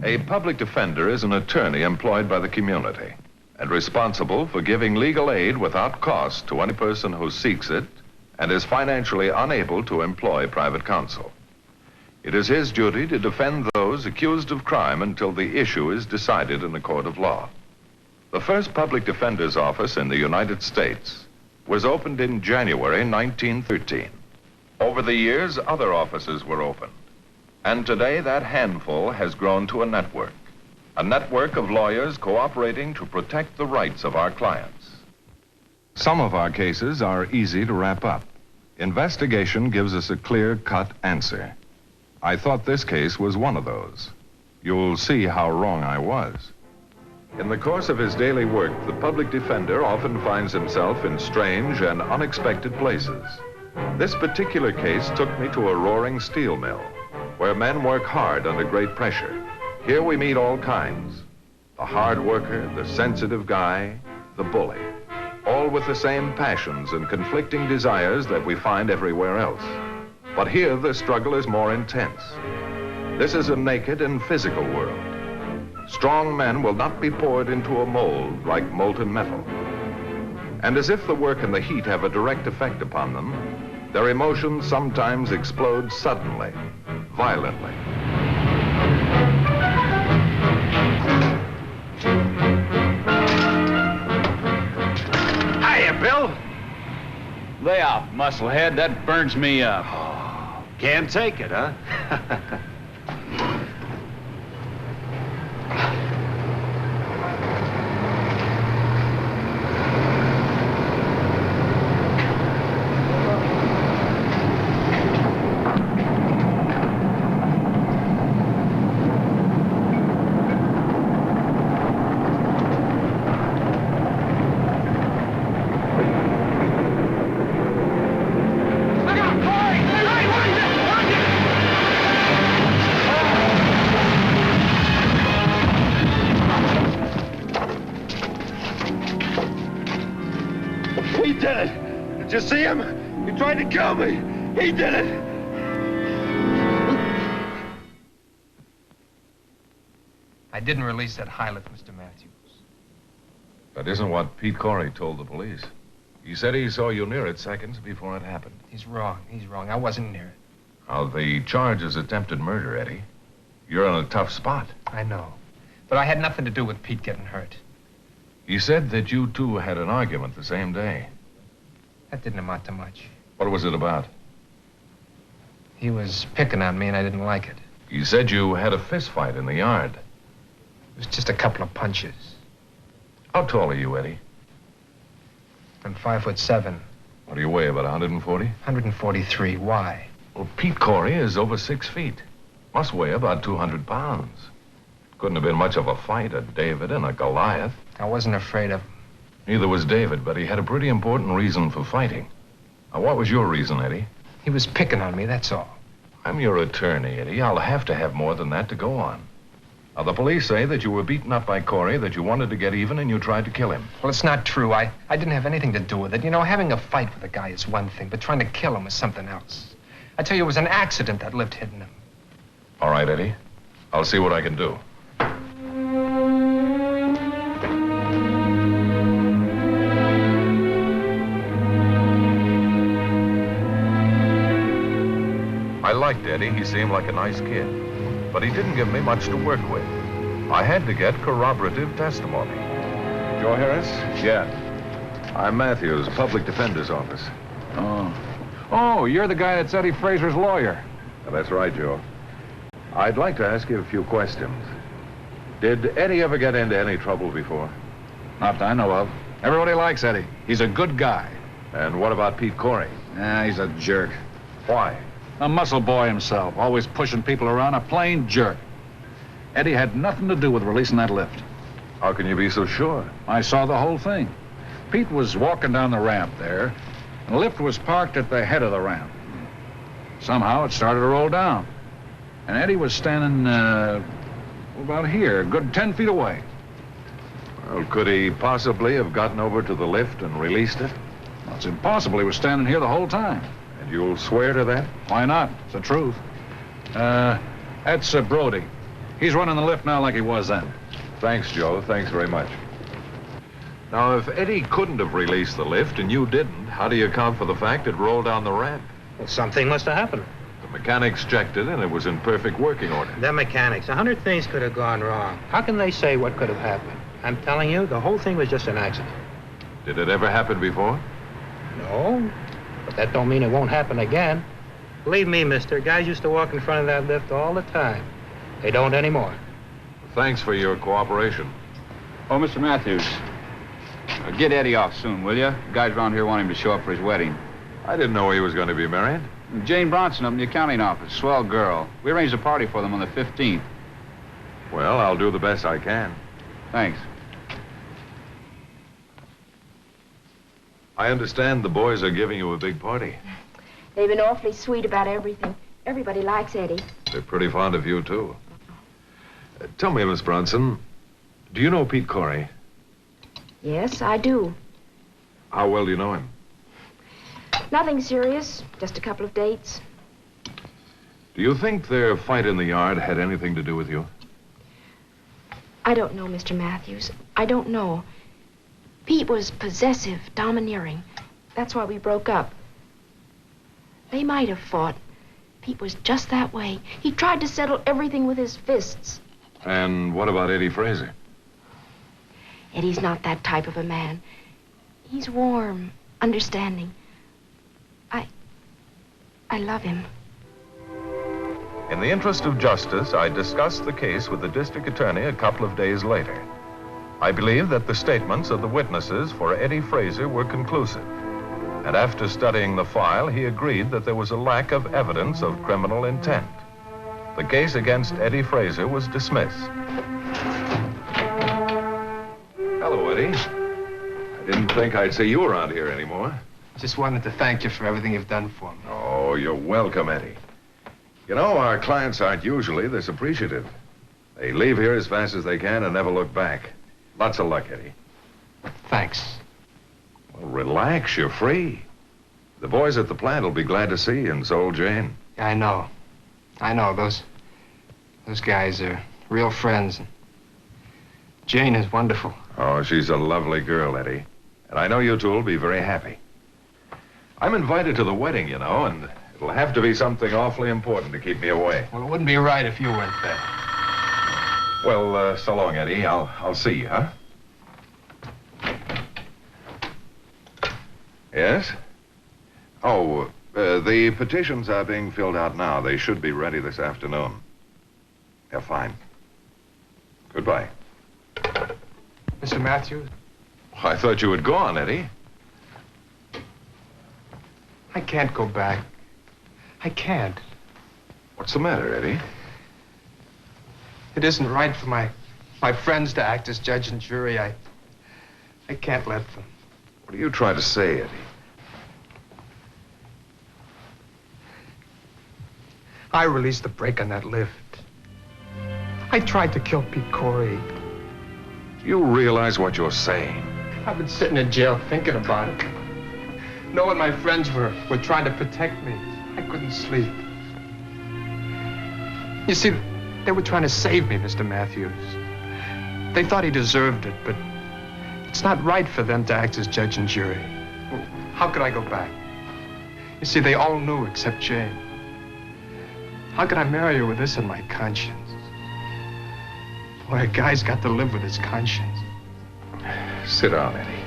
A public defender is an attorney employed by the community and responsible for giving legal aid without cost to any person who seeks it and is financially unable to employ private counsel. It is his duty to defend those accused of crime until the issue is decided in a court of law. The first public defender's office in the United States was opened in January 1913. Over the years, other offices were opened. And today, that handful has grown to a network of lawyers cooperating to protect the rights of our clients. Some of our cases are easy to wrap up. Investigation gives us a clear-cut answer. I thought this case was one of those. You'll see how wrong I was. In the course of his daily work, the public defender often finds himself in strange and unexpected places. This particular case took me to a roaring steel mill, where men work hard under great pressure. Here we meet all kinds. The hard worker, the sensitive guy, the bully. All with the same passions and conflicting desires that we find everywhere else. But here the struggle is more intense. This is a naked and physical world. Strong men will not be poured into a mold like molten metal. And as if the work and the heat have a direct effect upon them, their emotions sometimes explode suddenly, violently. Hiya, Bill. Lay off, musclehead. That burns me up. Oh, can't take it, huh? Did you see him? He tried to kill me. He did it. I didn't release that high lift, Mr. Matthews. That isn't what Pete Corey told the police. He said he saw you near it seconds before it happened. He's wrong. He's wrong. I wasn't near it. Now, the charge is attempted murder, Eddie. You're in a tough spot. I know. But I had nothing to do with Pete getting hurt. He said that you two had an argument the same day. That didn't amount to much. What was it about? He was picking on me and I didn't like it. He said you had a fist fight in the yard. It was just a couple of punches. How tall are you, Eddie? I'm 5'7". What do you weigh, about 140? 143. Why? Well, Pete Corey is over 6 feet. Must weigh about 200 pounds. Couldn't have been much of a fight, a David and a Goliath. I wasn't afraid of him. Neither was David, but he had a pretty important reason for fighting. Now, what was your reason, Eddie? He was picking on me, that's all. I'm your attorney, Eddie. I'll have to have more than that to go on. Now, the police say that you were beaten up by Corey, that you wanted to get even, and you tried to kill him. Well, it's not true. I didn't have anything to do with it. You know, having a fight with a guy is one thing, but trying to kill him is something else. I tell you, it was an accident that lived hidden him. All right, Eddie. I'll see what I can do. I liked Eddie. He seemed like a nice kid. But he didn't give me much to work with. I had to get corroborative testimony. Joe Harris? Yeah. I'm Matthews, public defender's office. Oh, you're the guy that's Eddie Fraser's lawyer. That's right, Joe. I'd like to ask you a few questions. Did Eddie ever get into any trouble before? Not that I know of. Everybody likes Eddie. He's a good guy. And what about Pete Corey? He's a jerk. Why? A muscle boy himself, always pushing people around, a plain jerk. Eddie had nothing to do with releasing that lift. How can you be so sure? I saw the whole thing. Pete was walking down the ramp there, and the lift was parked at the head of the ramp. Somehow it started to roll down. And Eddie was standing, about here, a good 10 feet away. Well, could he possibly have gotten over to the lift and released it? Well, it's impossible. He was standing here the whole time. And you'll swear to that? Why not? It's the truth. That's Brody. He's running the lift now like he was then. Thanks, Joe. Thanks very much. Now, if Eddie couldn't have released the lift and you didn't, how do you account for the fact it rolled down the ramp? Well, something must have happened. The mechanics checked it and it was in perfect working order. The mechanics, 100 things could have gone wrong. How can they say what could have happened? I'm telling you, the whole thing was just an accident. Did it ever happen before? No, but that don't mean it won't happen again. Believe me, mister, guys used to walk in front of that lift all the time. They don't anymore. Thanks for your cooperation. Oh, Mr. Matthews, get Eddie off soon, will you? Guys around here want him to show up for his wedding. I didn't know he was going to be married. Jane Bronson up in the accounting office, swell girl. We arranged a party for them on the 15th. Well, I'll do the best I can. Thanks. I understand the boys are giving you a big party. They've been awfully sweet about everything. Everybody likes Eddie. They're pretty fond of you, too. Tell me, Miss Bronson, do you know Pete Corey? Yes, I do. How well do you know him? Nothing serious, just a couple of dates. Do you think their fight in the yard had anything to do with you? I don't know, Mr. Matthews. I don't know. Pete was possessive, domineering. That's why we broke up. They might have fought. Pete was just that way. He tried to settle everything with his fists. And what about Eddie Fraser? Eddie's not that type of a man. He's warm, understanding. I love him. In the interest of justice, I discussed the case with the district attorney a couple of days later. I believe that the statements of the witnesses for Eddie Fraser were conclusive. And after studying the file, he agreed that there was a lack of evidence of criminal intent. The case against Eddie Fraser was dismissed. Hello, Eddie. I didn't think I'd see you around here anymore. Just wanted to thank you for everything you've done for me. Oh, you're welcome, Eddie. You know, our clients aren't usually this appreciative. They leave here as fast as they can and never look back. Lots of luck, Eddie. Thanks. Well, relax, you're free. The boys at the plant will be glad to see you, and so will Jane. Yeah, I know. I know. Those guys are real friends. Jane is wonderful. Oh, she's a lovely girl, Eddie. And I know you two will be very happy. I'm invited to the wedding, you know, and it'll have to be something awfully important to keep me away. Well, it wouldn't be right if you weren't there. Well, so long, Eddie. I'll see you, huh? Yes? Oh, the petitions are being filled out now. They should be ready this afternoon. Yeah, fine. Goodbye. Mr. Matthews? I thought you had gone, Eddie. I can't go back. I can't. What's the matter, Eddie? It isn't right for my friends to act as judge and jury. I can't let them. What are you trying to say, Eddie? I released the brake on that lift. I tried to kill Pete Corey. Do you realize what you're saying? I've been sitting in jail thinking about it. Knowing my friends were trying to protect me. I couldn't sleep. You see, they were trying to save me, Mr. Matthews. They thought he deserved it, but it's not right for them to act as judge and jury. Well, how could I go back? You see, they all knew except Jane. How could I marry her with this on my conscience? Boy, a guy's got to live with his conscience. Sit down, Eddie.